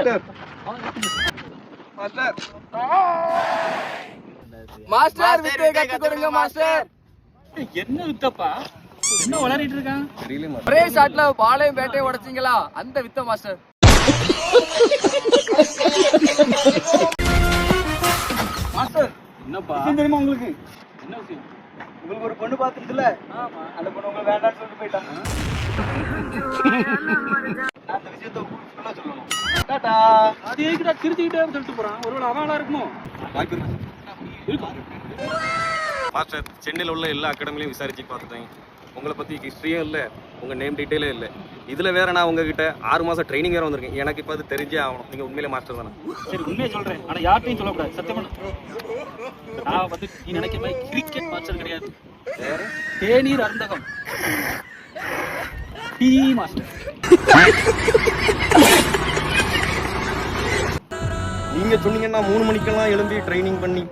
Master master master வித்தை கத்து கொடுங்க மாஸ்டர். என்ன வித்தப்பா, என்ன விளையாடிட்டு இருக்கான்? ஒரே ஷாட்ல பாலையும் பேட்டையும் உடைச்சிங்களா, அந்த வித்த மாஸ்டர். மாஸ்டர் என்னப்பா தெரியுமா உங்களுக்கு? என்ன விஷயம்? உங்களுக்கு ஒரு பொண்ணு பாத்துருச்சுல, அந்த பொண்ணு உங்களுக்கு வேண்டாம்னு சொல்லிட்டு போயிட்டாங்க. அந்த விஷயத்த உங்களுக்கு ஃபுல்லா சொல்லணும். டாடா. அது எதுக்குடா திருச்சிக்கிட்டே சொல்லிட்டு போறான்? ஒருவேளை அவளா இருக்குமோ? மாஸ்டர், சென்னையில் உள்ள எல்லா அகாடமிலையும் விசாரிச்சு பார்த்துட்டேன். உங்களை பற்றி ஹிஸ்ட்ரியும் இல்லை, உங்கள் நேம் டீட்டெயிலே இல்லை. இதில் வேற நான் உங்ககிட்ட 6 மாதம் ட்ரைனிங் வேறு வந்திருக்கேன். எனக்கு இப்போ அது தெரிஞ்சே ஆகணும். நீங்கள் உண்மையிலே மாஸ்டர் தானே? சரி, உண்மையை சொல்றேன், ஆனா யார்ட்டையும் சொல்லக்கூடாது. சத்தியமா நான் வந்து நீ நினைக்கிற மாதிரி கிரிக்கெட் மாஸ்டர் கிடையாது. வேற தேநீர் அருந்தகம் டீ மாஸ்டர். நீங்கள் சொன்னீங்கன்னா 3 மணிக்கெல்லாம் எழும்பி ட்ரைனிங் பண்ணி